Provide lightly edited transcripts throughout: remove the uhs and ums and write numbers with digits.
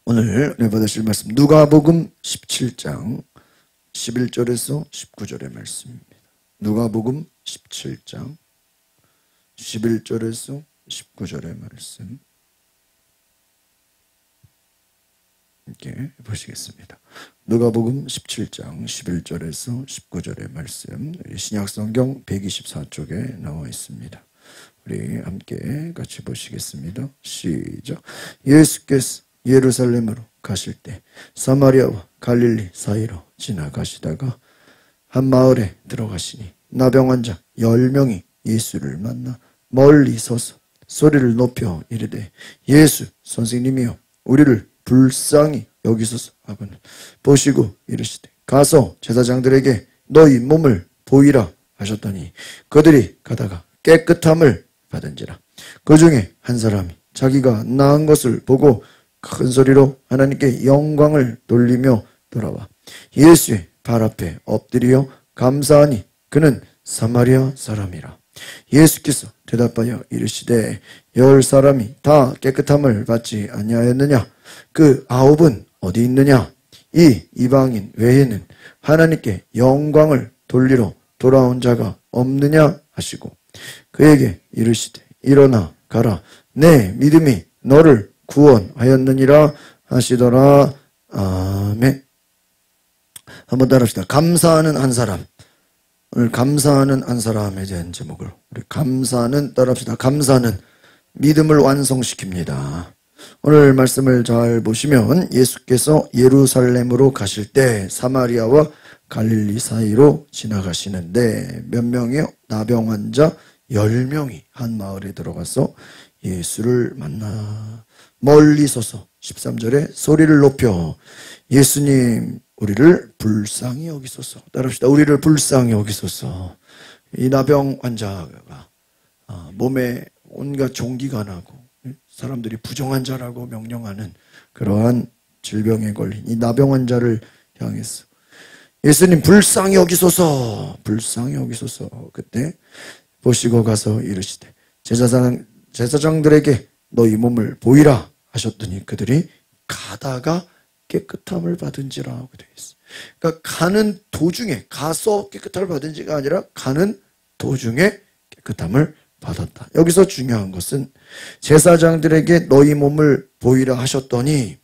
오늘 받으실 말씀 누가복음 17장 11절에서 19절의 말씀입니다. 누가복음 17장 11절에서 19절의 말씀 함께 보시겠습니다. 누가복음 17장 11절에서 19절의 말씀, 신약성경 124쪽에 나와 있습니다. 우리 함께 같이 보시겠습니다. 시작. 예수께서 예루살렘으로 가실 때 사마리아와 갈릴리 사이로 지나가시다가 한 마을에 들어가시니 나병 환자 10명이 예수를 만나 멀리 서서 소리를 높여 이르되 예수 선생님이여 우리를 불쌍히 여기소서 하고는 보시고 이르시되 가서 제사장들에게 너희 몸을 보이라 하셨더니 그들이 가다가 깨끗함을 받은지라. 그 중에 한 사람이 자기가 나은 것을 보고 큰 소리로 하나님께 영광을 돌리며 돌아와 예수의 발 앞에 엎드려 감사하니 그는 사마리아 사람이라. 예수께서 대답하여 이르시되 10사람이 다 깨끗함을 받지 아니하였느냐? 그 9은 어디 있느냐? 이 이방인 외에는 하나님께 영광을 돌리러 돌아온 자가 없느냐 하시고 그에게 이르시되 일어나 가라 내 믿음이 너를 구원하였느니라 하시더라. 아멘. 한번 따라합시다. 감사하는 한 사람. 오늘 감사하는 한 사람에 대한 제목을 우리 감사는 따라합시다. 감사는 믿음을 완성시킵니다. 오늘 말씀을 잘 보시면 예수께서 예루살렘으로 가실 때 사마리아와 갈릴리 사이로 지나가시는데 몇 명이요? 나병 환자 10명이 한 마을에 들어가서 예수를 만나 멀리 서서 13절에 소리를 높여 예수님 우리를 불쌍히 여기소서. 따라합시다. 우리를 불쌍히 여기소서. 이 나병 환자가 몸에 온갖 종기가 나고 사람들이 부정한 자라고 명령하는 그러한 질병에 걸린 이 나병 환자를 향해서 예수님 불쌍히 여기소서. 불쌍히 여기소서. 그때 보시고 가서 이르시되 제사장들에게 너희 몸을 보이라 하셨더니 그들이 가다가 깨끗함을 받은지라고 되어 있어요. 그러니까 가는 도중에 가서 깨끗함을 받은지가 아니라 가는 도중에 깨끗함을 받았다. 여기서 중요한 것은 제사장들에게 너희 몸을 보이라 하셨더니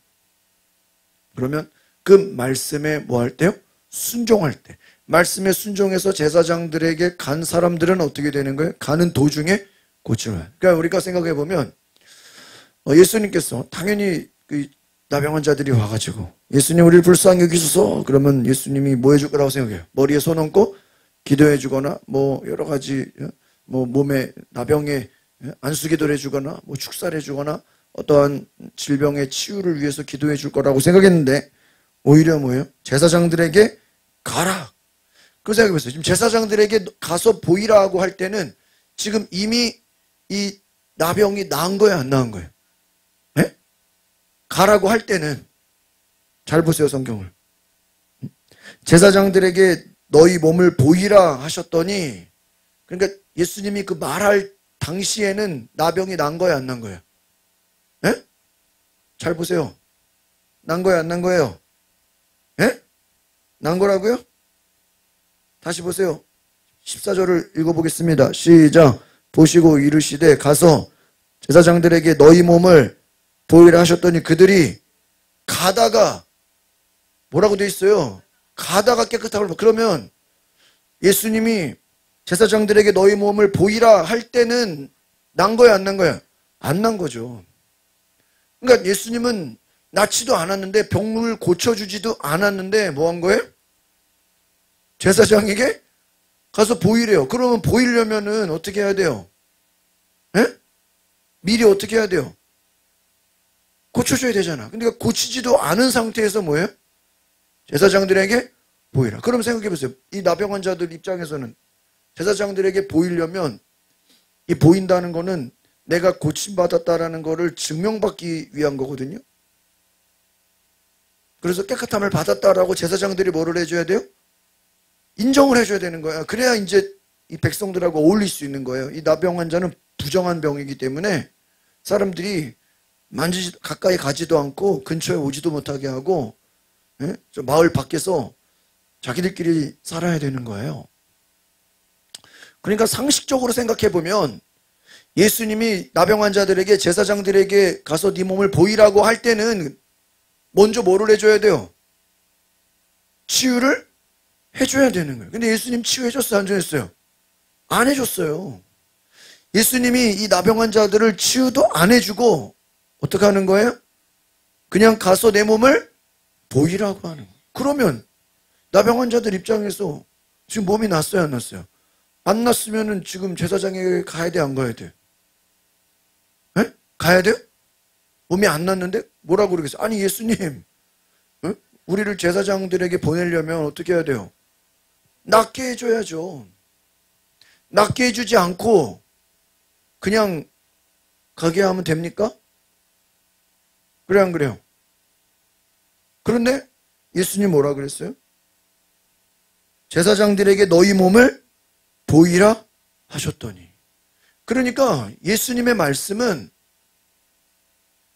그러면 그 말씀에 뭐 할 때요? 순종할 때. 말씀에 순종해서 제사장들에게 간 사람들은 어떻게 되는 거예요? 가는 도중에 고침을. 그러니까 우리가 생각해 보면 예수님께서 당연히 그 나병 환자들이 와가지고 예수님 우리를 불쌍히 여기소서 그러면 예수님이 뭐 해줄 거라고 생각해요? 머리에 손 얹고 기도해 주거나 뭐 여러 가지 뭐 몸에 나병에 안수기도를 해주거나 뭐 축사를 해주거나 어떠한 질병의 치유를 위해서 기도해 줄 거라고 생각했는데 오히려 뭐예요? 제사장들에게 가라. 그 생각해보세요. 지금 제사장들에게 가서 보이라고 할 때는 지금 이미 이 나병이 나은 거예요? 안 나은 거예요? 네? 가라고 할 때는 잘 보세요 성경을. 제사장들에게 너희 몸을 보이라 하셨더니 그러니까 예수님이 그 말할 당시에는 나병이 난 거예요? 안 난 거예요? 네? 잘 보세요. 난 거예요? 안 난 거예요? 네? 난 거라고요? 다시 보세요. 14절을 읽어보겠습니다. 시작. 보시고 이르시되 가서 제사장들에게 너희 몸을 보이라 하셨더니 그들이 가다가 뭐라고 되어 있어요? 가다가 깨끗함을. 그러면 예수님이 제사장들에게 너희 몸을 보이라 할 때는 난 거야 안 난 거야? 안 난 거죠. 그러니까 예수님은 낫지도 않았는데 병을 고쳐주지도 않았는데 뭐 한 거예요? 제사장에게 가서 보이래요. 그러면 보이려면은 어떻게 해야 돼요? 에? 미리 어떻게 해야 돼요? 고쳐줘야 되잖아. 근데 고치지도 않은 상태에서 뭐예요? 제사장들에게 보이라. 그럼 생각해 보세요. 이 나병 환자들 입장에서는 제사장들에게 보이려면 이 보인다는 거는 내가 고침받았다라는 거를 증명받기 위한 거거든요. 그래서 깨끗함을 받았다라고 제사장들이 뭐를 해줘야 돼요? 인정을 해줘야 되는 거야. 그래야 이제 이 백성들하고 어울릴 수 있는 거예요. 이 나병 환자는 부정한 병이기 때문에 사람들이 가까이 가지도 않고 근처에 오지도 못하게 하고, 예? 저 마을 밖에서 자기들끼리 살아야 되는 거예요. 그러니까 상식적으로 생각해 보면 예수님이 나병 환자들에게, 제사장들에게 가서 네 몸을 보이라고 할 때는 먼저 뭐를 해줘야 돼요? 치유를 해줘야 되는 거예요. 근데 예수님 치유해줬어요? 안 해줬어요? 안 해줬어요. 예수님이 이 나병 환자들을 치유도 안 해주고 어떻게 하는 거예요? 그냥 가서 내 몸을 보이라고 하는 거예요. 그러면 나병 환자들 입장에서 지금 몸이 났어요, 안 났어요? 안 났으면은 지금 제사장에게 가야 돼, 안 가야 돼? 에? 가야 돼요? 몸이 안 났는데 뭐라고 그러겠어요? 아니 예수님, 에? 우리를 제사장들에게 보내려면 어떻게 해야 돼요? 낫게 해줘야죠. 낫게 해주지 않고 그냥 가게 하면 됩니까? 그래 안 그래요? 그런데 예수님 뭐라 그랬어요? 제사장들에게 너희 몸을 보이라 하셨더니. 그러니까 예수님의 말씀은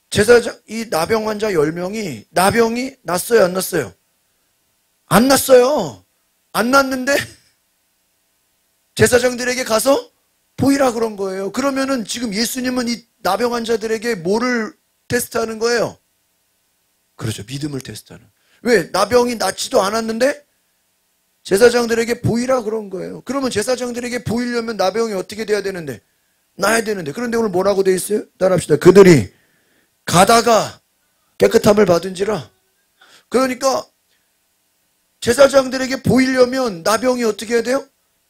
제사장, 이 나병 환자 10명이 나병이 났어요, 안 났어요? 안 났어요. 안 났는데 제사장들에게 가서 보이라 그런 거예요. 그러면은 지금 예수님은 이 나병 환자들에게 뭐를 테스트하는 거예요? 그렇죠. 믿음을 테스트하는. 왜? 나병이 낫지도 않았는데 제사장들에게 보이라 그런 거예요. 그러면 제사장들에게 보이려면 나병이 어떻게 돼야 되는데? 나야 되는데. 그런데 오늘 뭐라고 돼 있어요? 따라합시다. 그들이 가다가 깨끗함을 받은지라. 그러니까 제사장들에게 보이려면 나병이 어떻게 해야 돼요?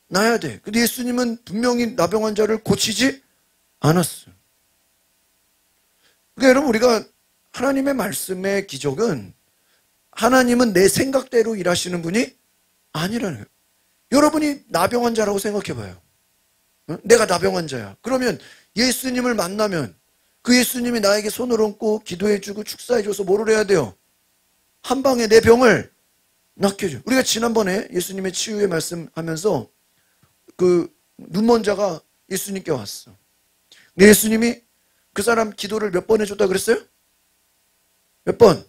나야 돼. 근데 예수님은 분명히 나병 환자를 고치지 않았어요. 그러니까 여러분, 우리가 하나님의 말씀의 기적은 하나님은 내 생각대로 일하시는 분이 아니라는 거예요. 여러분이 나병 환자라고 생각해 봐요. 내가 나병 환자야. 그러면 예수님을 만나면 그 예수님이 나에게 손을 얹고 기도해주고 축사해줘서 뭐를 해야 돼요? 한 방에 내 병을 낫게 해줘. 우리가 지난번에 예수님의 치유의 말씀하면서 그 눈먼 자가 예수님께 왔어. 근데 예수님이 그 사람 기도를 몇 번 해줬다 그랬어요? 몇 번?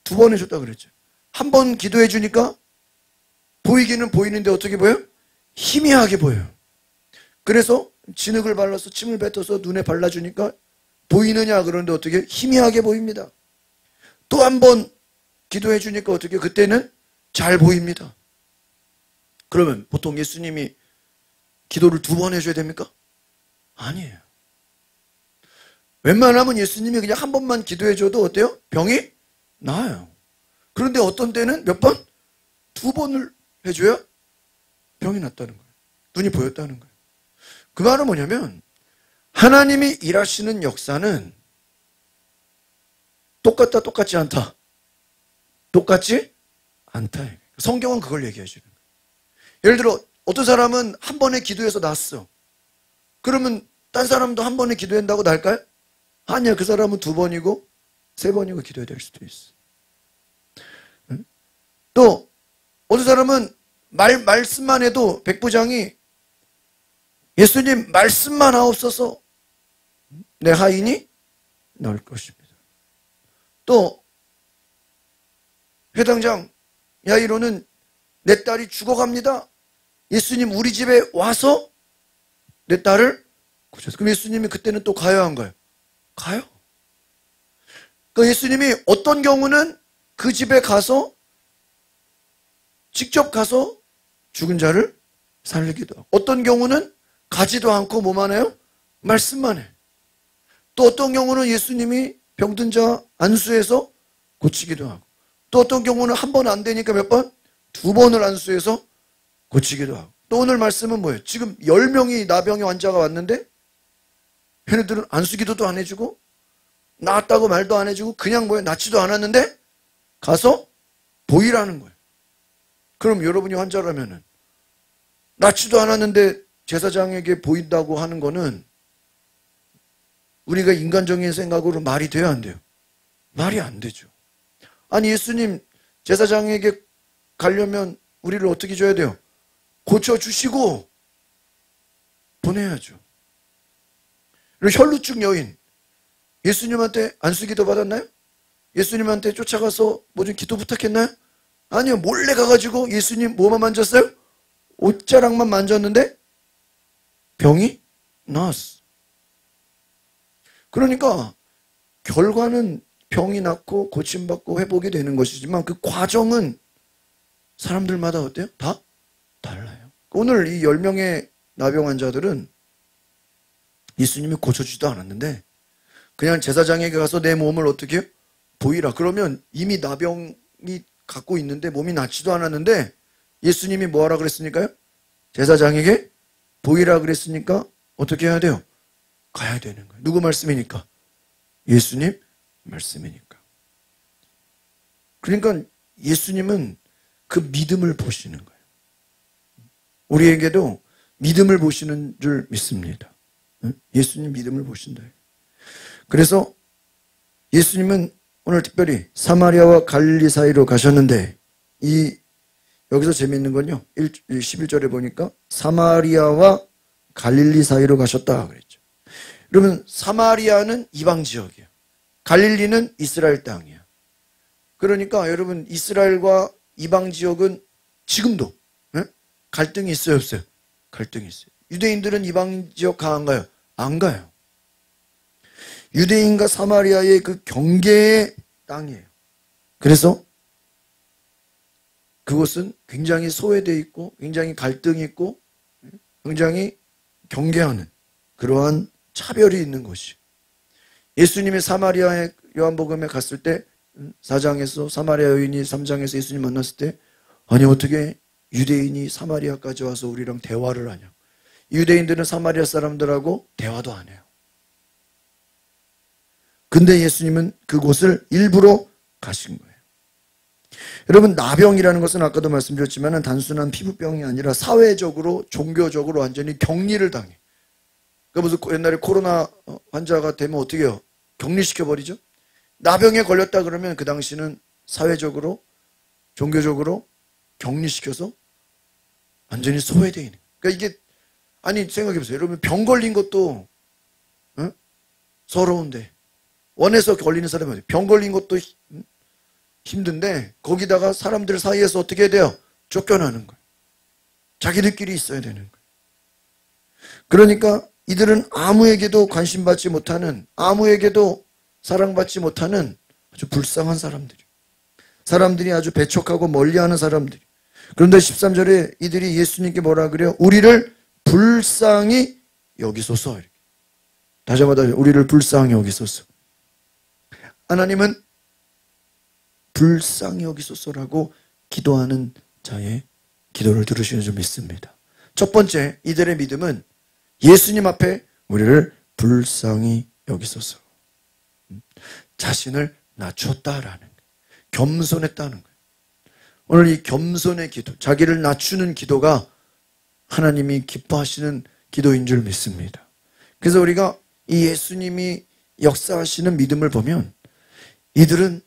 2번 해줬다 그랬죠. 한 번 기도해 주니까 보이기는 보이는데 어떻게 보여요? 희미하게 보여요. 그래서 진흙을 발라서 침을 뱉어서 눈에 발라주니까 보이느냐 그러는데 어떻게 희미하게 보입니다. 또 한 번 기도해 주니까 어떻게 그때는 잘 보입니다. 그러면 보통 예수님이 기도를 2번 해줘야 됩니까? 아니에요. 웬만하면 예수님이 그냥 한 번만 기도해줘도 어때요? 병이 나아요. 그런데 어떤 때는 몇 번? 2번을 해줘야 병이 났다는 거예요. 눈이 보였다는 거예요. 그 말은 뭐냐면 하나님이 일하시는 역사는 똑같다, 똑같지 않다. 똑같지 않다. 성경은 그걸 얘기해 주는 거예요. 예를 들어 어떤 사람은 한 번에 기도해서 났어. 그러면 딴 사람도 한 번에 기도한다고 날까요? 아니야. 그 사람은 2번이고 3번이고 기도해야 될 수도 있어. 또 어떤 사람은 말씀만 해도 백부장이 예수님 말씀만 하옵소서 내 하인이 나을 것입니다. 또 회당장 야이로는 내 딸이 죽어갑니다. 예수님 우리 집에 와서 내 딸을 고쳤어요. 그럼 예수님이 그때는 또 가야 한 거예요? 가요. 그러니까 예수님이 어떤 경우는 그 집에 가서 직접 가서 죽은 자를 살리기도 하고 어떤 경우는 가지도 않고 뭐만 해요? 말씀만 해. 또 어떤 경우는 예수님이 병든 자 안수해서 고치기도 하고 또 어떤 경우는 한 번 안 되니까 몇 번? 2번을 안수해서 고치기도 하고 또 오늘 말씀은 뭐예요? 지금 10명이 나병의 환자가 왔는데 얘네들은 안수기도도 안 해주고 나았다고 말도 안 해주고 그냥 뭐예요? 낫지도 않았는데 가서 보이라는 거예요. 그럼 여러분이 환자라면은 낫지도 않았는데 제사장에게 보인다고 하는 거는 우리가 인간적인 생각으로 말이 돼요, 안 돼요? 말이 안 되죠. 아니 예수님 제사장에게 가려면 우리를 어떻게 줘야 돼요? 고쳐주시고 보내야죠. 그리고 혈루증 여인 예수님한테 안수기도 받았나요? 예수님한테 쫓아가서 뭐 좀 기도 부탁했나요? 아니요. 몰래 가가지고 예수님 뭐만 만졌어요? 옷자락만 만졌는데 병이 나았어. 그러니까 결과는 병이 낫고 고침받고 회복이 되는 것이지만 그 과정은 사람들마다 어때요? 다 달라요. 오늘 이 10명의 나병 환자들은 예수님이 고쳐주지도 않았는데 그냥 제사장에게 가서 내 몸을 어떻게 해요? 보이라. 그러면 이미 나병이 갖고 있는데 몸이 낫지도 않았는데 예수님이 뭐하라 그랬으니까요? 제사장에게 보이라 그랬으니까 어떻게 해야 돼요? 가야 되는 거예요. 누구 말씀이니까? 예수님 말씀이니까. 그러니까 예수님은 그 믿음을 보시는 거예요. 우리에게도 믿음을 보시는 줄 믿습니다. 예수님 믿음을 보신다. 그래서 예수님은 오늘 특별히 사마리아와 갈릴리 사이로 가셨는데 여기서 재미있는 건요. 11절에 보니까 사마리아와 갈릴리 사이로 가셨다 그랬죠. 여러분 사마리아는 이방 지역이에요. 갈릴리는 이스라엘 땅이에요. 그러니까 여러분 이스라엘과 이방 지역은 지금도 갈등이 있어요 없어요? 갈등이 있어요. 유대인들은 이방 지역 가안가요? 안 가요. 유대인과 사마리아의 그 경계의 땅이에요. 그래서 그곳은 굉장히 소외되어 있고 굉장히 갈등이 있고 굉장히 경계하는 그러한 차별이 있는 곳이에요. 예수님이 사마리아의 요한복음에 갔을 때 4장에서 사마리아 여인이 3장에서 예수님 만났을 때 아니 어떻게 유대인이 사마리아까지 와서 우리랑 대화를 하냐. 유대인들은 사마리아 사람들하고 대화도 안 해요. 근데 예수님은 그곳을 일부러 가신 거예요. 여러분 나병이라는 것은 아까도 말씀드렸지만 단순한 피부병이 아니라 사회적으로 종교적으로 완전히 격리를 당해. 그러니까 무슨 옛날에 코로나 환자가 되면 어떻게 해요? 격리시켜버리죠. 나병에 걸렸다 그러면 그 당시는 사회적으로 종교적으로 격리시켜서 완전히 소외되어 있는. 그러니까 이게 아니 생각해보세요. 여러분 병 걸린 것도 서러운데 원해서 걸리는 사람이 병 걸린 것도 힘든데 거기다가 사람들 사이에서 어떻게 해야 돼요? 쫓겨나는 거예요. 자기들끼리 있어야 되는 거예요. 그러니까 이들은 아무에게도 관심받지 못하는 아무에게도 사랑받지 못하는 아주 불쌍한 사람들이에요. 사람들이 아주 배척하고 멀리하는 사람들이에요. 그런데 13절에 이들이 예수님께 뭐라 그래요? 우리를 불쌍히 여기소서. 이렇게. 다시 한번 우리를 불쌍히 여기소서. 하나님은 불쌍히 여기소서라고 기도하는 자의 기도를 들으시는 줄 믿습니다. 첫 번째 이들의 믿음은 예수님 앞에 우리를 불쌍히 여기소서. 자신을 낮췄다라는 거예요. 겸손했다는 거예요. 오늘 이 겸손의 기도, 자기를 낮추는 기도가 하나님이 기뻐하시는 기도인 줄 믿습니다. 그래서 우리가 이 예수님이 역사하시는 믿음을 보면 이들은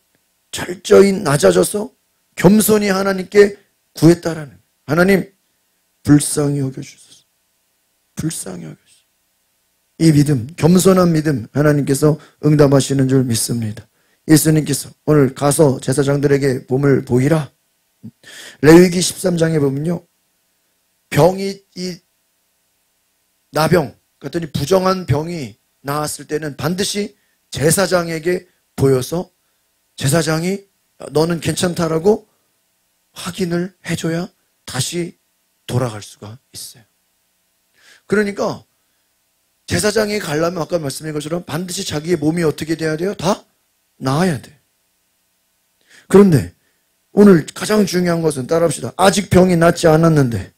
철저히 낮아져서 겸손히 하나님께 구했다라는 거예요. 하나님 불쌍히 여겨주소서. 불쌍히 여겨주소서. 이 믿음, 겸손한 믿음 하나님께서 응답하시는 줄 믿습니다. 예수님께서 오늘 가서 제사장들에게 몸을 보이라. 레위기 13장에 보면요. 병이 이 나병 그랬더니 부정한 병이 나았을 때는 반드시 제사장에게 보여서 제사장이 너는 괜찮다라고 확인을 해줘야 다시 돌아갈 수가 있어요. 그러니까 제사장이 가려면 아까 말씀드린 것처럼 반드시 자기의 몸이 어떻게 돼야 돼요? 다 나아야 돼. 그런데 오늘 가장 중요한 것은 따라합시다. 아직 병이 낫지 않았는데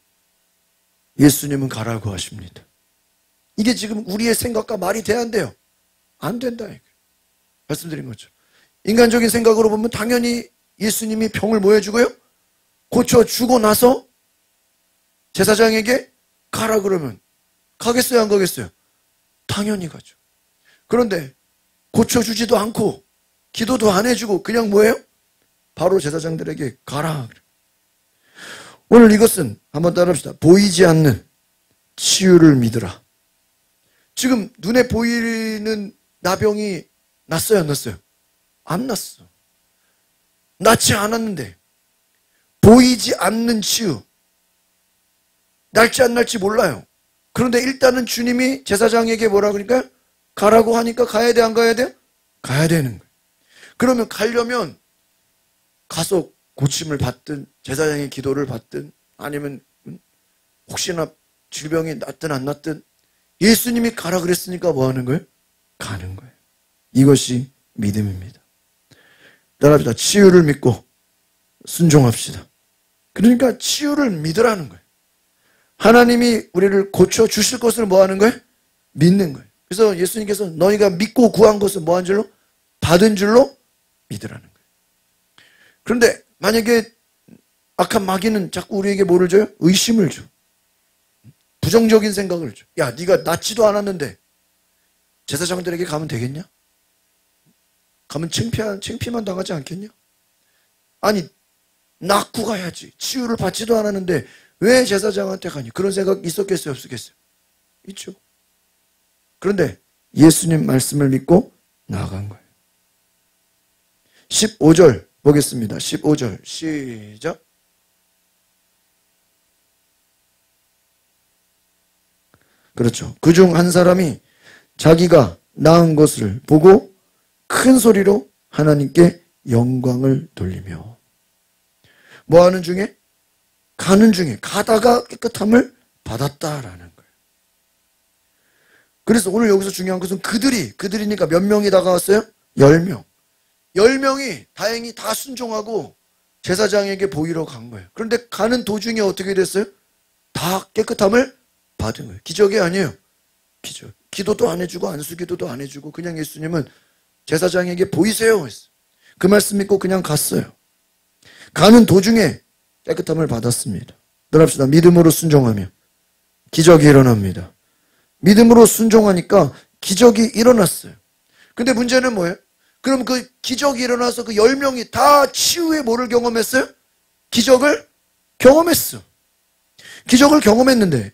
예수님은 가라고 하십니다. 이게 지금 우리의 생각과 말이 돼야 안 돼요? 안 된다. 말씀드린 거죠. 인간적인 생각으로 보면 당연히 예수님이 병을 뭐 해주고요? 고쳐주고 나서 제사장에게 가라 그러면 가겠어요? 안 가겠어요? 당연히 가죠. 그런데 고쳐주지도 않고 기도도 안 해주고 그냥 뭐예요? 바로 제사장들에게 가라. 오늘 이것은 한번 따라합시다. 보이지 않는 치유를 믿으라. 지금 눈에 보이는 나병이 났어요, 안 났어요? 안 났어. 낫지 않았는데 보이지 않는 치유. 날지 안 날지 몰라요. 그런데 일단은 주님이 제사장에게 뭐라 그러니까 가라고 하니까 가야 돼, 안 가야 돼요? 가야 되는 거예요. 그러면 가려면 가서 고침을 받든 제사장의 기도를 받든 아니면 혹시나 질병이 낫든 안 낫든 예수님이 가라 그랬으니까 뭐 하는 거예요? 가는 거예요. 이것이 믿음입니다. 따라합시다. 치유를 믿고 순종합시다. 그러니까 치유를 믿으라는 거예요. 하나님이 우리를 고쳐주실 것을 뭐 하는 거예요? 믿는 거예요. 그래서 예수님께서 너희가 믿고 구한 것을 뭐 한 줄로? 받은 줄로 믿으라는 거예요. 그런데 만약에 악한 마귀는 자꾸 우리에게 뭐를 줘요? 의심을 줘. 부정적인 생각을 줘. 야, 네가 낫지도 않았는데 제사장들에게 가면 되겠냐? 가면 창피만 당하지 않겠냐? 아니, 낫고 가야지. 치유를 받지도 않았는데 왜 제사장한테 가니? 그런 생각 있었겠어요? 없었겠어요? 있죠. 그런데 예수님 말씀을 믿고 나아간 거예요. 15절 보겠습니다. 15절 시작. 그렇죠. 그중 한 사람이 자기가 나은 것을 보고 큰 소리로 하나님께 영광을 돌리며 뭐 하는 중에? 가는 중에 가다가 깨끗함을 받았다라는 거예요. 그래서 오늘 여기서 중요한 것은 그들이니까 몇 명이 다가왔어요? 10명. 10명이 다행히 다 순종하고 제사장에게 보이러 간 거예요. 그런데 가는 도중에 어떻게 됐어요? 다 깨끗함을 받은 거예요. 기적이 아니에요. 기적. 기도도 안 해주고 안수기도도 안 해주고 그냥 예수님은 제사장에게 보이세요 했어요. 그 말씀 믿고 그냥 갔어요. 가는 도중에 깨끗함을 받았습니다. 따라합시다. 믿음으로 순종하며 기적이 일어납니다. 믿음으로 순종하니까 기적이 일어났어요. 근데 문제는 뭐예요? 그럼 그 기적이 일어나서 그 10명이 다 치유의 뭐를 경험했어요? 기적을 경험했어. 기적을 경험했는데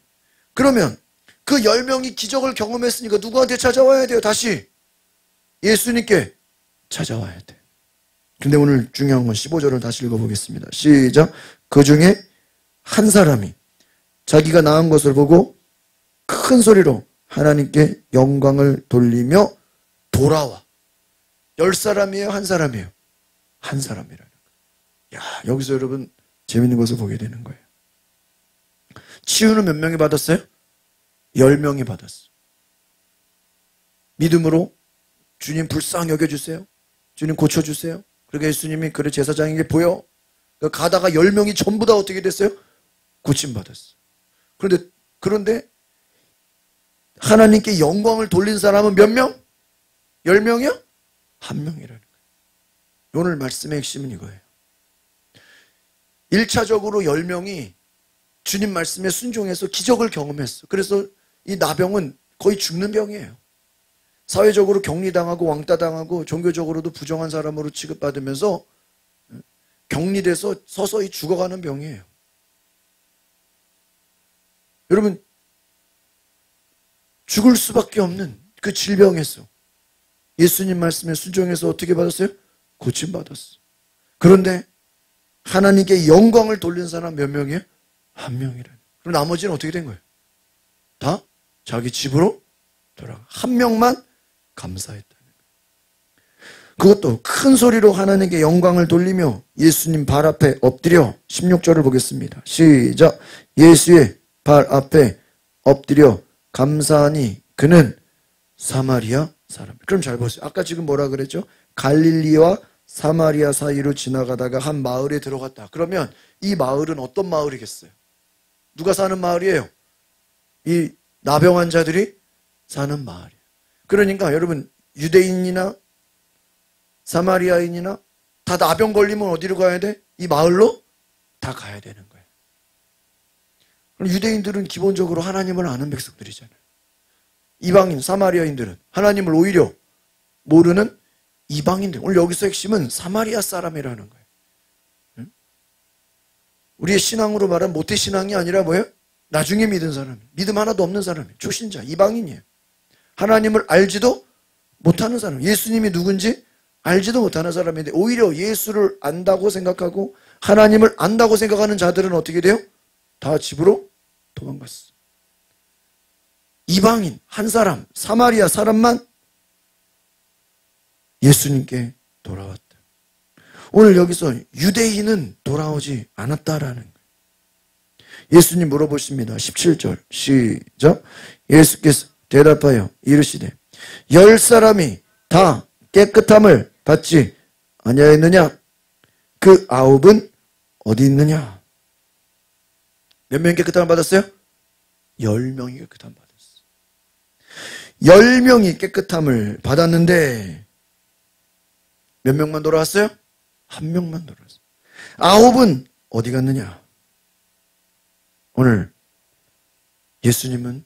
그러면 그 10명이 기적을 경험했으니까 누구한테 찾아와야 돼요? 다시 예수님께 찾아와야 돼. 근데 오늘 중요한 건 15절을 다시 읽어보겠습니다. 시작. 그 중에 한 사람이 자기가 나은 것을 보고 큰 소리로 하나님께 영광을 돌리며 돌아와. 10사람이에요? 한 사람이에요? 한 사람이라는 거예요. 야, 여기서 여러분 재밌는 것을 보게 되는 거예요. 치유는 몇 명이 받았어요? 10명이 받았어요. 믿음으로 주님 불쌍히 여겨주세요. 주님 고쳐주세요. 그러니까 예수님이 그래 제사장에게 보여. 가다가 10명이 전부 다 어떻게 됐어요? 고침받았어요. 그런데 하나님께 영광을 돌린 사람은 몇 명? 10명이요? 한 명이라는 거예요. 오늘 말씀의 핵심은 이거예요. 1차적으로 10명이 주님 말씀에 순종해서 기적을 경험했어. 그래서 이 나병은 거의 죽는 병이에요. 사회적으로 격리당하고 왕따당하고 종교적으로도 부정한 사람으로 취급받으면서 격리돼서 서서히 죽어가는 병이에요. 여러분, 죽을 수밖에 없는 그 질병에서 예수님 말씀에 순종해서 어떻게 받았어요? 고침받았어. 그런데 하나님께 영광을 돌린 사람 몇 명이에요? 한 명이라는. 그럼 나머지는 어떻게 된 거예요? 다 자기 집으로 돌아가. 한 명만 감사했다는 거예요. 그것도 큰 소리로 하나님께 영광을 돌리며 예수님 발 앞에 엎드려 16절을 보겠습니다. 시작. 예수의 발 앞에 엎드려 감사하니 그는 사마리아 사람. 그럼 잘 보세요. 아까 지금 뭐라 그랬죠? 갈릴리와 사마리아 사이로 지나가다가 한 마을에 들어갔다. 그러면 이 마을은 어떤 마을이겠어요? 누가 사는 마을이에요? 이 나병 환자들이 사는 마을이에요. 그러니까 여러분 유대인이나 사마리아인이나 다 나병 걸리면 어디로 가야 돼? 이 마을로 다 가야 되는 거예요. 그럼 유대인들은 기본적으로 하나님을 아는 백성들이잖아요. 이방인, 사마리아인들은 하나님을 오히려 모르는 이방인들. 오늘 여기서 핵심은 사마리아 사람이라는 거예요. 우리의 신앙으로 말하면 모태신앙이 아니라 뭐예요? 나중에 믿은 사람, 믿음 하나도 없는 사람이에요. 초신자, 이방인이에요. 하나님을 알지도 못하는 사람, 예수님이 누군지 알지도 못하는 사람인데 오히려 예수를 안다고 생각하고 하나님을 안다고 생각하는 자들은 어떻게 돼요? 다 집으로 도망갔어. 이방인 한 사람, 사마리아 사람만 예수님께 돌아왔다. 오늘 여기서 유대인은 돌아오지 않았다라는 거예요. 예수님 물어보십니다. 17절 시작. 예수께서 대답하여 이르시되 10사람이 다 깨끗함을 받지 아니하였느냐? 그 9은 어디 있느냐? 몇 명이 깨끗함을 받았어요? 10명이 깨끗함을 받았어요. 10명이 깨끗함을 받았는데 몇 명만 돌아왔어요? 한 명만 돌아왔어요. 9은 어디 갔느냐? 오늘 예수님은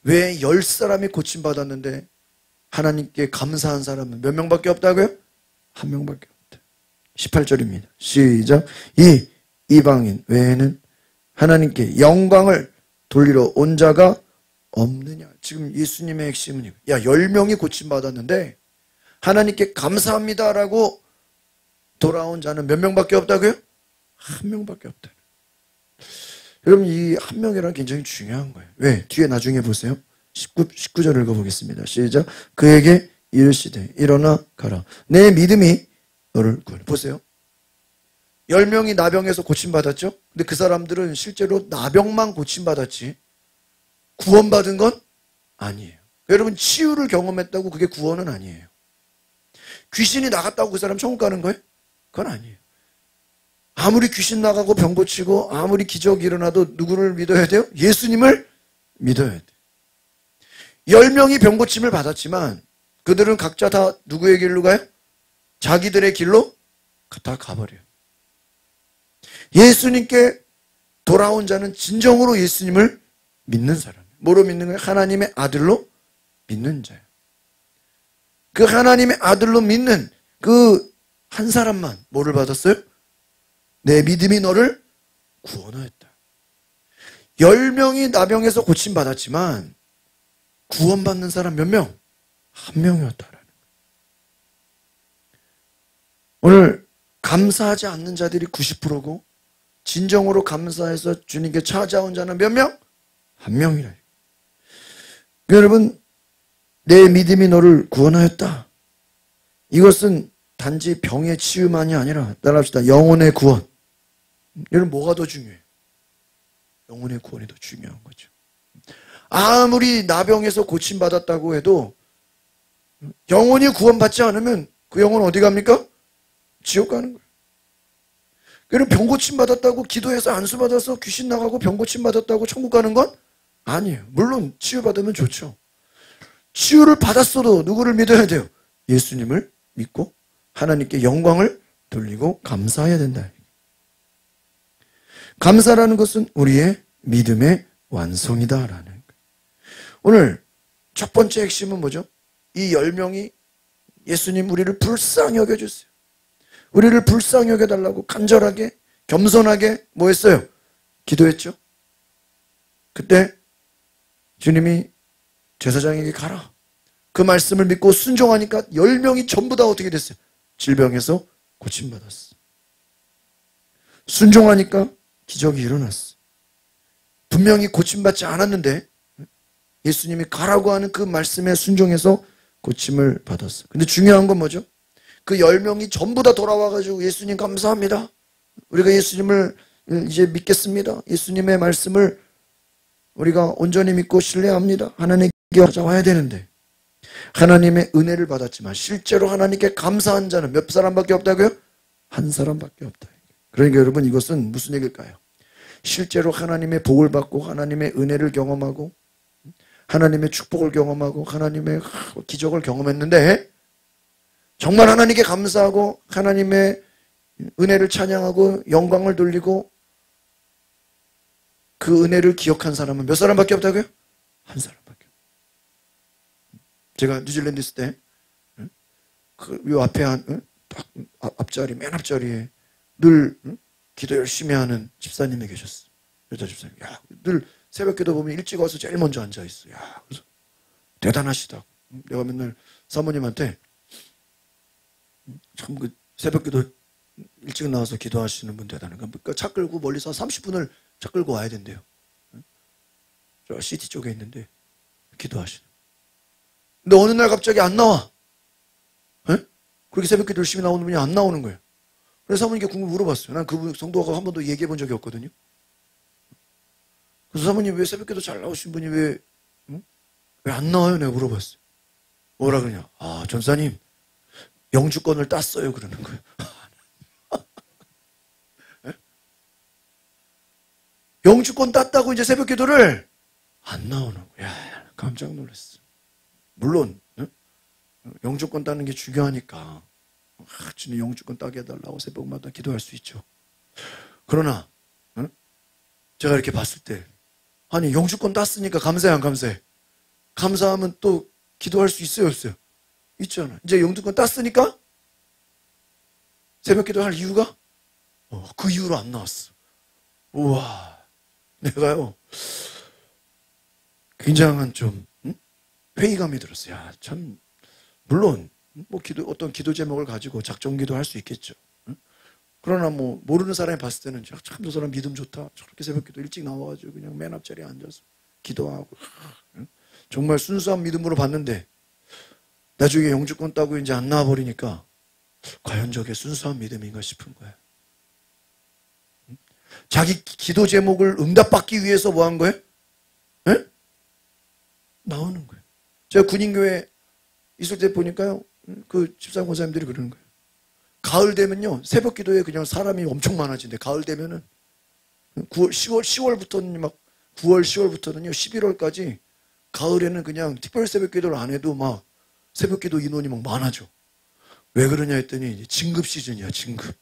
왜 10사람이 고침받았는데 하나님께 감사한 사람은 몇 명밖에 없다고요? 한 명밖에 없다. 18절입니다. 시작. 이 이방인 외에는 하나님께 영광을 돌리러 온 자가 없느냐. 지금 예수님의 핵심은 이거. 야, 10명이 고침받았는데 하나님께 감사합니다라고 돌아온 자는 몇 명밖에 없다고요? 한 명밖에 없다. 여러분, 이 한 명이란 굉장히 중요한 거예요. 왜? 뒤에 나중에 보세요. 19절 읽어보겠습니다. 시작. 그에게 이르시되 일어나 가라. 내 믿음이 너를 구원해. 보세요. 10명이 나병에서 고침받았죠? 근데 그 사람들은 실제로 나병만 고침받았지 구원받은 건 아니에요. 여러분, 치유를 경험했다고 그게 구원은 아니에요. 귀신이 나갔다고 그 사람 천국 가는 거예요? 그건 아니에요. 아무리 귀신 나가고 병 고치고 아무리 기적이 일어나도 누구를 믿어야 돼요? 예수님을 믿어야 돼요. 10명이 병 고침을 받았지만 그들은 각자 다 누구의 길로 가요? 자기들의 길로 다 가버려요. 예수님께 돌아온 자는 진정으로 예수님을 믿는 사람이에요. 뭐로 믿는 거예요? 하나님의 아들로 믿는 자예요. 그 하나님의 아들로 믿는 그 한 사람만 뭐를 받았어요? 내 믿음이 너를 구원하였다. 10명이 나병에서 고침받았지만 구원받는 사람 몇 명? 한 명이었다라는 거예요. 오늘 감사하지 않는 자들이 90%고 진정으로 감사해서 주님께 찾아온 자는 몇 명? 한 명이라. 여러분, 내 믿음이 너를 구원하였다. 이것은 단지 병의 치유만이 아니라 따라합시다. 영혼의 구원. 여러분, 뭐가 더 중요해요? 영혼의 구원이 더 중요한 거죠. 아무리 나병에서 고침받았다고 해도 영혼이 구원받지 않으면 그 영혼 어디 갑니까? 지옥 가는 거예요. 여러분, 병 고침받았다고 기도해서 안수 받아서 귀신 나가고 병 고침받았다고 천국 가는 건 아니에요. 물론 치유받으면 좋죠. 치유를 받았어도 누구를 믿어야 돼요? 예수님을 믿고 하나님께 영광을 돌리고 감사해야 된다. 감사라는 것은 우리의 믿음의 완성이다라는 거예요. 오늘 첫 번째 핵심은 뭐죠? 이 10명이 예수님 우리를 불쌍히 여겨주세요. 우리를 불쌍히 여겨달라고 간절하게 겸손하게 뭐 했어요? 기도했죠. 그때 주님이 제사장에게 가라. 그 말씀을 믿고 순종하니까 10명이 전부 다 어떻게 됐어요? 질병에서 고침받았어. 순종하니까 기적이 일어났어. 분명히 고침받지 않았는데 예수님이 가라고 하는 그 말씀에 순종해서 고침을 받았어. 근데 중요한 건 뭐죠? 그 10명이 전부 다 돌아와가지고 예수님 감사합니다. 우리가 예수님을 이제 믿겠습니다. 예수님의 말씀을 우리가 온전히 믿고 신뢰합니다. 하나님께 찾아와야 되는데 하나님의 은혜를 받았지만 실제로 하나님께 감사한 자는 몇 사람밖에 없다고요? 한 사람밖에 없다. 그러니까 여러분, 이것은 무슨 얘기일까요? 실제로 하나님의 복을 받고 하나님의 은혜를 경험하고 하나님의 축복을 경험하고 하나님의 기적을 경험했는데 정말 하나님께 감사하고 하나님의 은혜를 찬양하고 영광을 돌리고 그 은혜를 기억한 사람은 몇 사람밖에 없다고요? 한 사람밖에 없어요. 제가 뉴질랜드 있을 때 그 앞에 앞자리 맨 앞자리에 늘 기도 열심히 하는 집사님이 계셨어요. 여자 집사님. 야, 늘 새벽 기도 보면 일찍 와서 제일 먼저 앉아 있어. 야, 그래서 대단하시다. 내가 맨날 사모님한테 참 그 새벽기도 일찍 나와서 기도하시는 분 대단한 거. 그러니까 차 끌고 멀리서 30분을 차 끌고 와야 된대요. 저 시티 쪽에 있는데 기도하시는. 근데 어느 날 갑자기 안 나와. 그렇게 새벽기도 열심히 나오는 분이 안 나오는 거예요. 그래서 사모님께 궁금 물어봤어요. 난 그분 성도하고 한 번도 얘기해 본 적이 없거든요. 그래서 사모님 왜 새벽기도 잘 나오신 분이 왜 안 나와요? 내가 물어봤어요. 뭐라 그러냐? 아, 전사님 영주권을 땄어요. 그러는 거예요. 영주권 땄다고 이제 새벽기도를 안 나오는 거야. 깜짝 놀랐어. 물론 영주권 따는 게 중요하니까 주님 영주권 따게 해달라고 새벽마다 기도할 수 있죠. 그러나 제가 이렇게 봤을 때 아니 영주권 땄으니까 감사해 안 감사해? 감사하면 또 기도할 수 있어요 없어요? 있잖아. 이제 영주권 땄으니까 새벽기도 할 이유가 그 이유로 안 나왔어. 우와, 내가요 굉장한 좀 회의감이 들었어요. 야, 참 물론 뭐 어떤 기도 제목을 가지고 작정기도 할 수 있겠죠. 그러나 뭐 모르는 사람이 봤을 때는 참 저 사람 믿음 좋다. 저렇게 새벽기도 일찍 나와가지고 그냥 맨 앞자리에 앉아서 기도하고 정말 순수한 믿음으로 봤는데 나중에 영주권 따고 이제 안 나와버리니까 과연 저게 순수한 믿음인가 싶은 거예요. 자기 기도 제목을 응답받기 위해서 뭐 한 거예요? 나오는 거예요. 제가 군인교회 있을 때 보니까요, 그 집사람 권사님들이 그러는 거예요. 가을 되면요, 새벽 기도에 그냥 사람이 엄청 많아진대. 가을 되면은 10월부터는 막 9월, 10월부터는요, 11월까지 가을에는 그냥 특별 새벽 기도를 안 해도 막 새벽 기도 인원이 막 많아져. 왜 그러냐 했더니 이제 진급 시즌이야, 진급.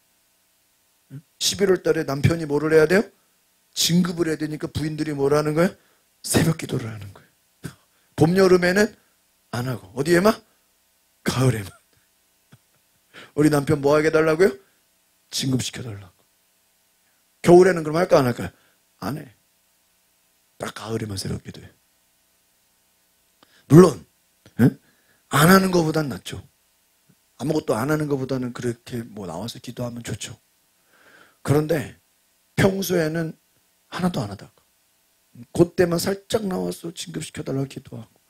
11월 달에 남편이 뭐를 해야 돼요? 진급을 해야 되니까 부인들이 뭐를 하는 거예요? 새벽 기도를 하는 거예요. 봄, 여름에는 안 하고. 어디에만? 가을에만. 우리 남편 뭐 하게 해달라고요? 진급시켜달라고. 겨울에는 그럼 할까 안 할까요? 안 해. 딱 가을에만 새벽 기도해. 물론 안 하는 것보단 낫죠. 아무것도 안 하는 것보다는 그렇게 뭐 나와서 기도하면 좋죠. 그런데 평소에는 하나도 안 하다가 그때만 살짝 나와서 진급시켜달라고 기도하고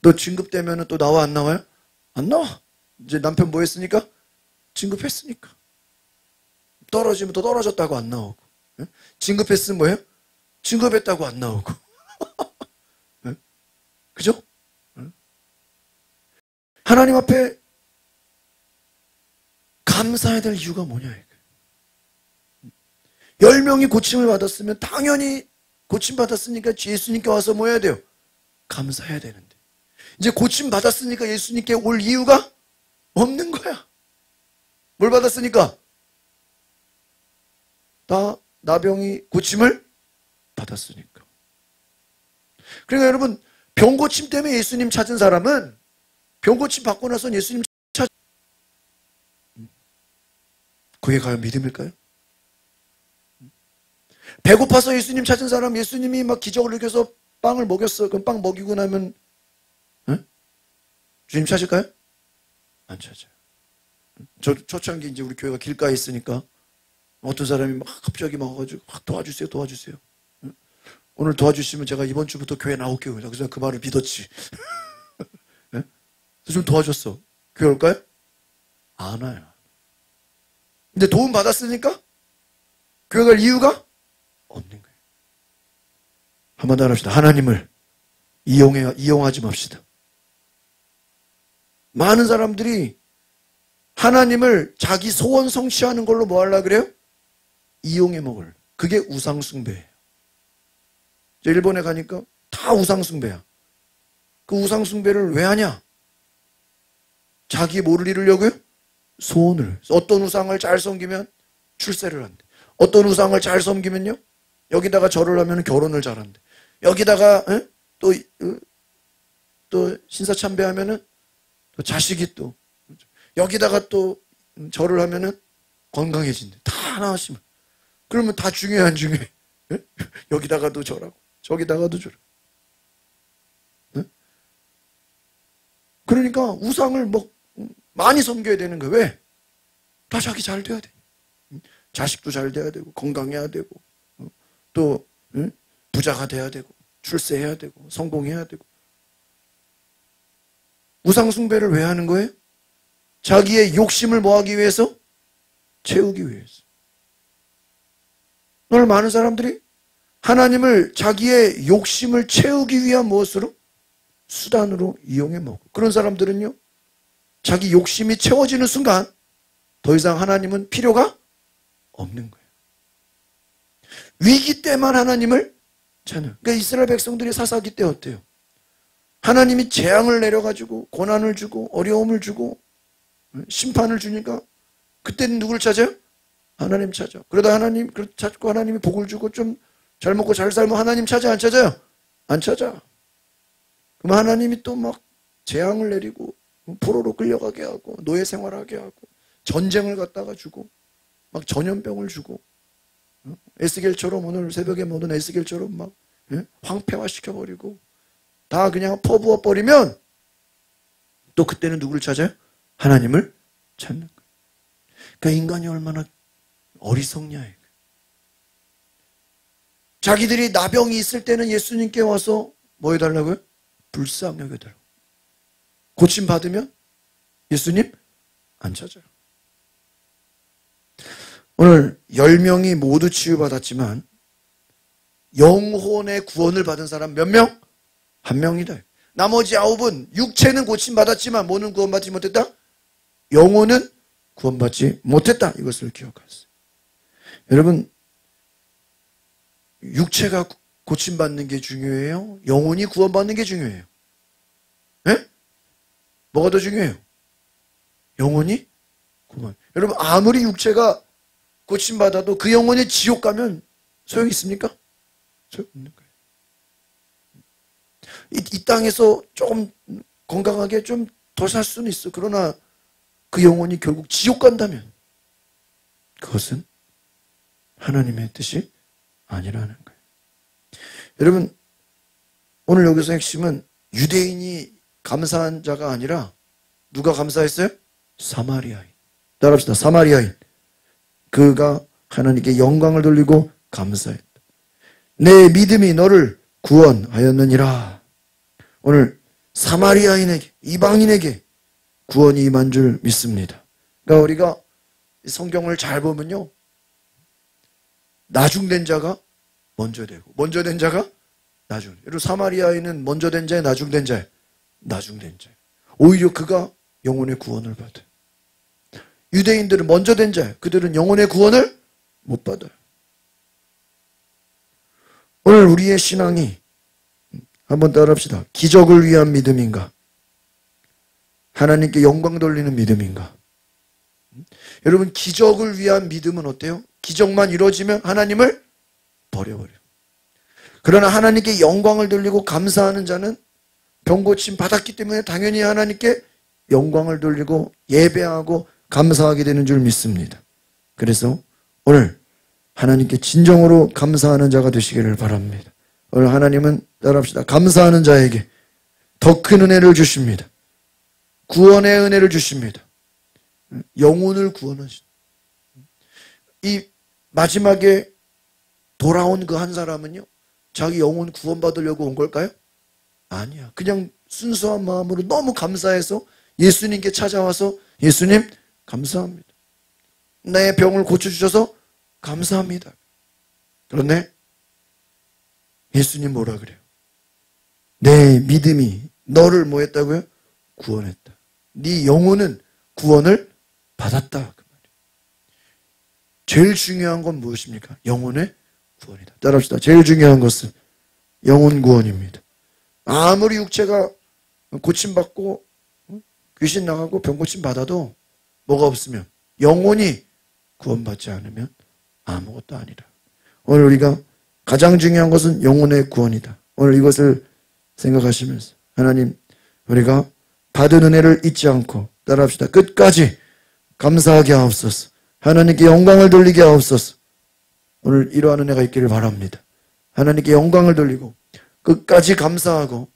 너 진급되면 또 나와 안 나와요? 안 나와. 이제 남편 뭐 했으니까? 진급했으니까. 떨어지면 또 떨어졌다고 안 나오고 진급했으면 뭐예요? 진급했다고 안 나오고 그죠? 하나님 앞에 감사해야 될 이유가 뭐냐 이거. 10명이 고침을 받았으면 당연히 고침받았으니까 예수님께 와서 뭐 해야 돼요? 감사해야 되는데 이제 고침받았으니까 예수님께 올 이유가 없는 거야. 뭘 받았으니까? 다 나병이 고침을 받았으니까. 그러니까 여러분 병 고침 때문에 예수님 찾은 사람은 병 고침 받고 나서는 예수님 찾 그게 과연 믿음일까요? 배고파서 예수님 찾은 사람 예수님이 막 기적을 일으켜서 빵을 먹였어. 그럼 빵 먹이고 나면 주님 찾을까요? 안 찾아요. 저 초창기 이제 우리 교회가 길가에 있으니까 어떤 사람이 막 갑자기 막 와가지고 도와주세요 도와주세요. 오늘 도와주시면 제가 이번 주부터 교회 나올게요. 그래서 그 말을 믿었지. 그래서 좀 도와줬어. 교회 올까요? 안 와요. 근데 도움 받았으니까 교회 갈 이유가 없는 거예요. 한번 더 합시다. 하나님을 이용하지 맙시다. 많은 사람들이 하나님을 자기 소원 성취하는 걸로 뭐 하려고 그래요? 이용해 먹을. 그게 우상숭배예요. 일본에 가니까 다 우상숭배야. 그 우상숭배를 왜 하냐? 자기 뭐를 이루려고요? 소원을. 어떤 우상을 잘 섬기면 출세를 한대. 어떤 우상을 잘 섬기면요? 여기다가 절을 하면 결혼을 잘한대. 여기다가 또 신사참배하면은 또 자식이 또 여기다가 또 절을 하면은 건강해진대. 다 하나 하시면. 그러면 다 중요해 안 중요해? 여기다가도 절하고 저기다가도 절하고. 그러니까 우상을 많이 섬겨야 되는 거예요. 왜? 다 자기 잘 돼야 돼. 자식도 잘 돼야 되고, 건강해야 되고, 또 부자가 돼야 되고, 출세해야 되고, 성공해야 되고. 우상 숭배를 왜 하는 거예요? 자기의 욕심을 뭐 하기 위해서? 채우기 위해서. 오늘 많은 사람들이 하나님을 자기의 욕심을 채우기 위한 무엇으로? 수단으로 이용해 먹고. 그런 사람들은요, 자기 욕심이 채워지는 순간 더 이상 하나님은 필요가 없는 거예요. 위기 때만 하나님을 찾는. 그러니까 이스라엘 백성들이 사사기 때 어때요? 하나님이 재앙을 내려가지고 고난을 주고 어려움을 주고 심판을 주니까 그때는 누구를 찾아요? 하나님 찾아. 그러다 하나님 찾고 하나님이 복을 주고 좀 잘 먹고 잘 살면 하나님 찾아 안 찾아요? 안 찾아. 그럼 하나님이 또 막 재앙을 내리고 포로로 끌려가게 하고 노예 생활하게 하고 전쟁을 갖다가 주고 막 전염병을 주고 에스겔처럼 오늘 새벽에 모든 에스겔처럼 막 황폐화 시켜버리고 다 그냥 퍼부어 버리면 또 그때는 누구를 찾아요? 하나님을 찾는 거예요. 그러니까 인간이 얼마나 어리석냐. 자기들이 나병이 있을 때는 예수님께 와서 뭐 해달라고요? 불쌍히 여겨달라고. 고침 받으면 예수님 안 찾아요. 오늘 10명이 모두 치유받았지만 영혼의 구원을 받은 사람 몇 명? 한 명이다. 나머지 9은 육체는 고침받았지만 뭐는 구원받지 못했다? 영혼은 구원받지 못했다. 이것을 기억하세요. 여러분, 육체가 고침받는 게 중요해요? 영혼이 구원받는 게 중요해요? 네? 뭐가 더 중요해요? 영혼이 구원. 여러분, 아무리 육체가 고침받아도 그 영혼이 지옥 가면 소용이 있습니까? 소용없는 거예요. 이 땅에서 조금 건강하게 좀 더 살 수는 있어. 그러나 그 영혼이 결국 지옥 간다면 그것은 하나님의 뜻이 아니라는 거예요. 여러분, 오늘 여기서 핵심은 유대인이 감사한 자가 아니라 누가 감사했어요? 사마리아인. 따라합시다. 사마리아인. 그가 하나님께 영광을 돌리고 감사했다. 내 믿음이 너를 구원하였느니라. 오늘 사마리아인에게, 이방인에게 구원이 임한 줄 믿습니다. 그러니까 우리가 성경을 잘 보면요, 나중된 자가 먼저 되고 먼저 된 자가 나중. 여러분, 사마리아인은 먼저 된 자에 나중된 자에 나중된 자에 오히려 그가 영혼의 구원을 받아요. 유대인들은 먼저 된 자에 그들은 영혼의 구원을 못 받아요. 오늘 우리의 신앙이 한번 따라합시다. 기적을 위한 믿음인가? 하나님께 영광 돌리는 믿음인가? 여러분, 기적을 위한 믿음은 어때요? 기적만 이루어지면 하나님을 버려버려요. 그러나 하나님께 영광을 돌리고 감사하는 자는 병고침 받았기 때문에 당연히 하나님께 영광을 돌리고 예배하고 감사하게 되는 줄 믿습니다. 그래서 오늘 하나님께 진정으로 감사하는 자가 되시기를 바랍니다. 오늘 하나님은 따라합시다. 감사하는 자에게 더 큰 은혜를 주십니다. 구원의 은혜를 주십니다. 영혼을 구원하신. 이 마지막에 돌아온 그 한 사람은요, 자기 영혼 구원받으려고 온 걸까요? 아니야. 그냥 순수한 마음으로 너무 감사해서 예수님께 찾아와서 예수님 감사합니다. 내 병을 고쳐주셔서 감사합니다. 그런데 예수님 뭐라 그래요? 내 믿음이 너를 뭐 했다고요? 구원했다. 네 영혼은 구원을 받았다. 그 말이에요. 제일 중요한 건 무엇입니까? 영혼의 구원이다. 따라합시다. 제일 중요한 것은 영혼 구원입니다. 아무리 육체가 고침받고 귀신 나가고 병고침 받아도 뭐가 없으면, 영혼이 구원받지 않으면 아무것도 아니라. 오늘 우리가 가장 중요한 것은 영혼의 구원이다. 오늘 이것을 생각하시면서 하나님, 우리가 받은 은혜를 잊지 않고 따라합시다. 끝까지 감사하게 하옵소서. 하나님께 영광을 돌리게 하옵소서. 오늘 이러한 은혜가 있기를 바랍니다. 하나님께 영광을 돌리고 끝까지 감사하고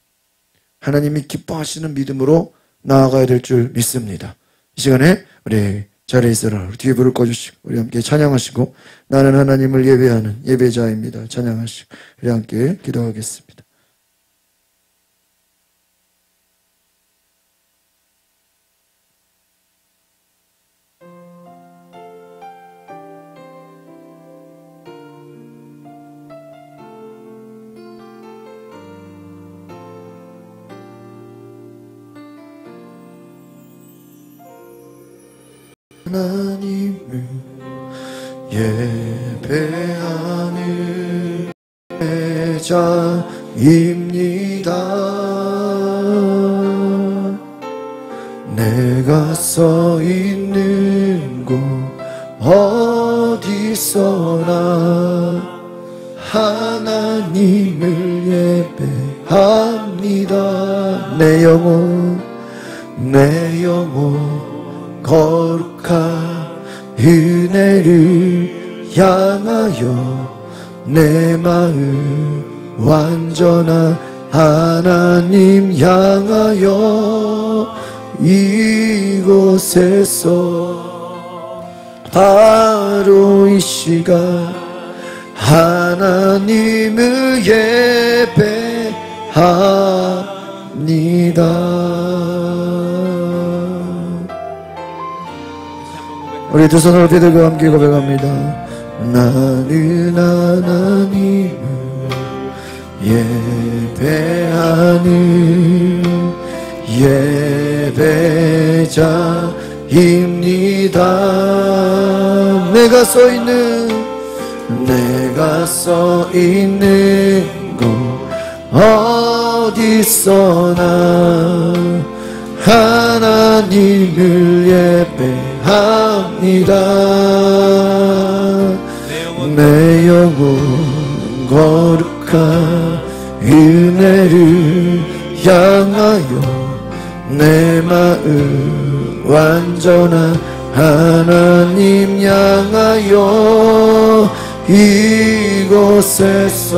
하나님이 기뻐하시는 믿음으로 나아가야 될 줄 믿습니다. 이 시간에 우리 자리에 있어라. 뒤에 불을 꺼주시고 우리 함께 찬양하시고, 나는 하나님을 예배하는 예배자입니다. 찬양하시고 우리 함께 기도하겠습니다. 하나님을 예배하는 예배자입니다. 내가 서 있는 곳 어디서나 하나님을 예배합니다. 내 영혼 거룩한 은혜를 향하여 내 마음 완전한 하나님 향하여 이곳에서 바로 이 시간 하나님을 예배합니다. 우리 두 손을 높이 들고 함께 고백합니다. 나는 하나님을 예배하는 예배자입니다. 내가 서 있는 곳 어디서나 하나님을 예배합니다. 내 영혼 거룩한 은혜를 향하여 내 마음 완전한 하나님 향하여 이곳에서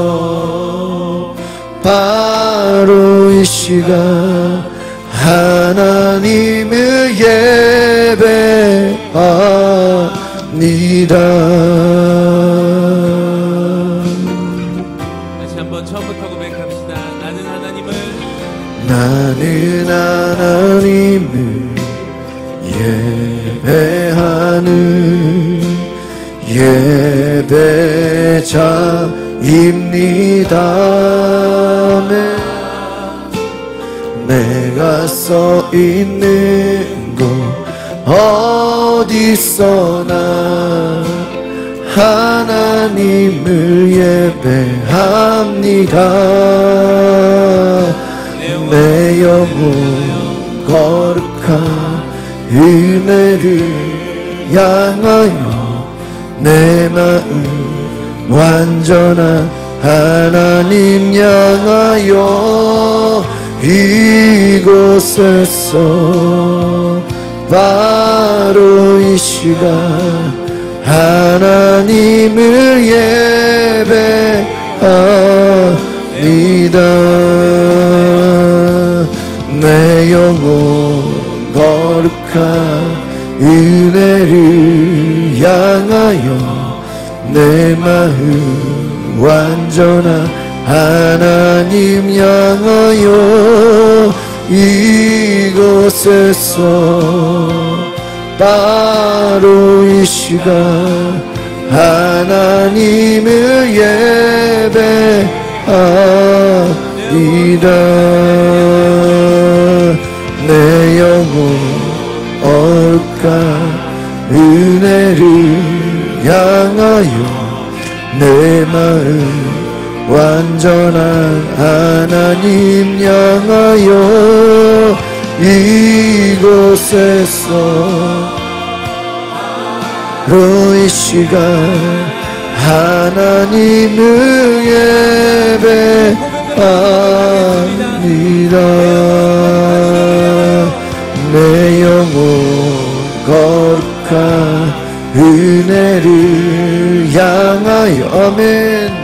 바로 이 시간 하나님을 예배합니다. 다시 한번 처음부터 고백합시다. 나는 하나님을 예배하는 예배자입니다. 내가 서 있는 곳 어디서나 하나님을 예배합니다. 내 영혼 거룩한 은혜를 향하여 내 마음 완전한 하나님 향하여 이곳에서 바로 이 시간 하나님을 예배합니다. 내 영혼 거룩한 은혜를 향하여 내 마음 완전한 하나님 향하여 이곳에서 바로 이 시간 하나님을 예배합니다. 내 영혼 거룩한 은혜를 향하여 내 마음 완전한 하나님 향하여 이곳에서 바로 이 시간 하나님을 예배합니다. 내 영혼 거룩한 은혜를 향하여 아멘.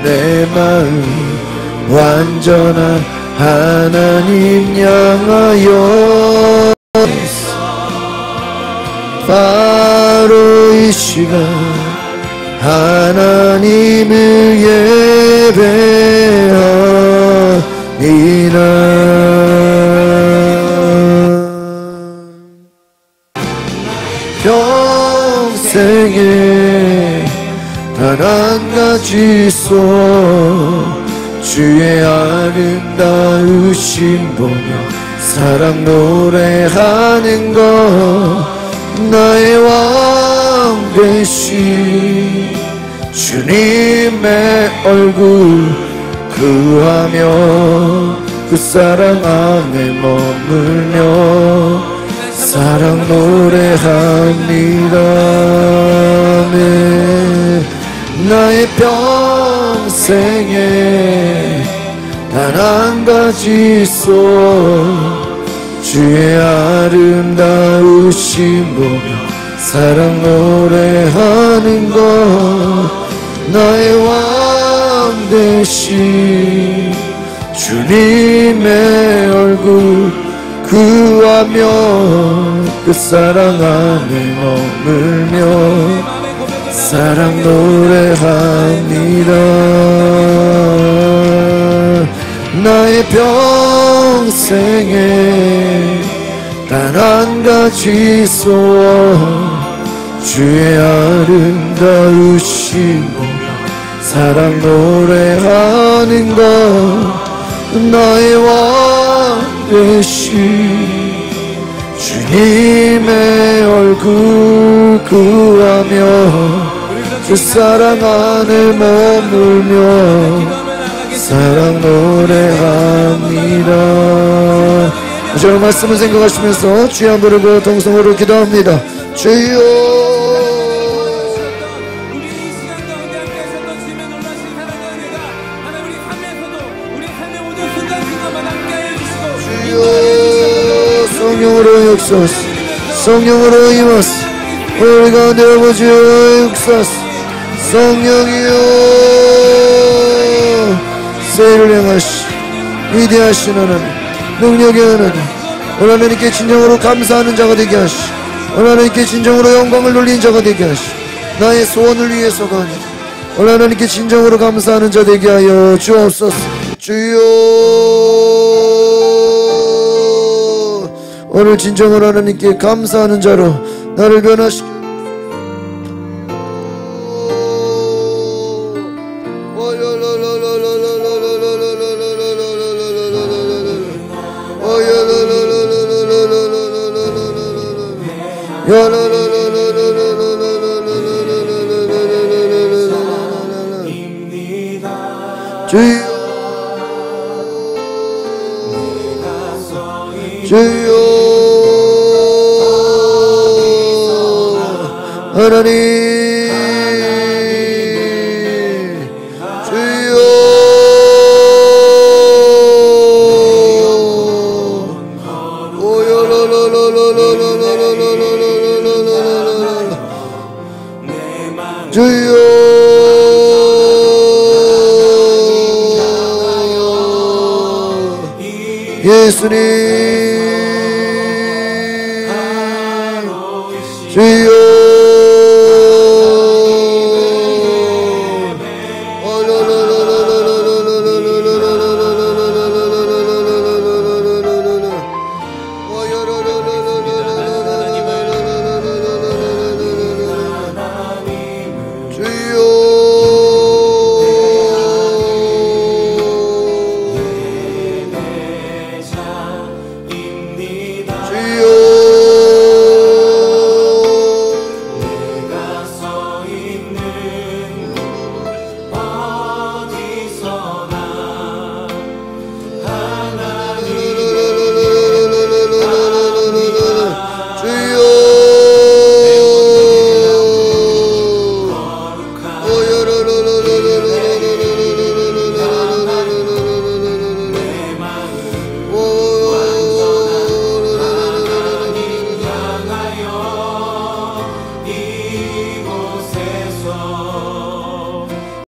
내 마음 완전한 하나님 향하여 바로 이 시간 하나님을 예배하니라. 평생에 단 한 가지소 주의 아름다우심 보며 사랑 노래하는 것 나의 왕 되신 주님의 얼굴 구하며 그 사랑 안에 머물며 사랑 노래합니다. 나의 평생에 단 한 가지소 주의 아름다우심 보며 사랑 노래하는 것 나의 왕 되신 주님의 얼굴 구하며 그 사랑 안에 머물며 사랑 노래합니다. 나의 평생에 단 한 가지소 주의 아름다우심 보며 사랑 노래하는 것 나의 왕 되신 주님의 얼굴 구하며 그 사랑 안에 머물며 사랑 노래합니다. 저는 말씀을 생각하시면서 주여 한 부르고 동성으로 기도합니다. 주여 성령으로 역사하시 성령으로 임하시 우리 가운데 아버지여 역사하시 성령이여 세를 행하시 위대하신 하나님 능력의 하나님 오늘 하나님께 진정으로 감사하는 자가 되게 하시 오늘 하나님께 진정으로 영광을 돌리는 자가 되게 하시 나의 소원을 위해서가 아니라 오늘 하나님께 진정으로 감사하는 자 되게 하여 주옵소서. 주여 오늘 진정으로 하나님께 감사하는 자로 나를 변화시켜 주여 하나님 주여 주여 예수님 주여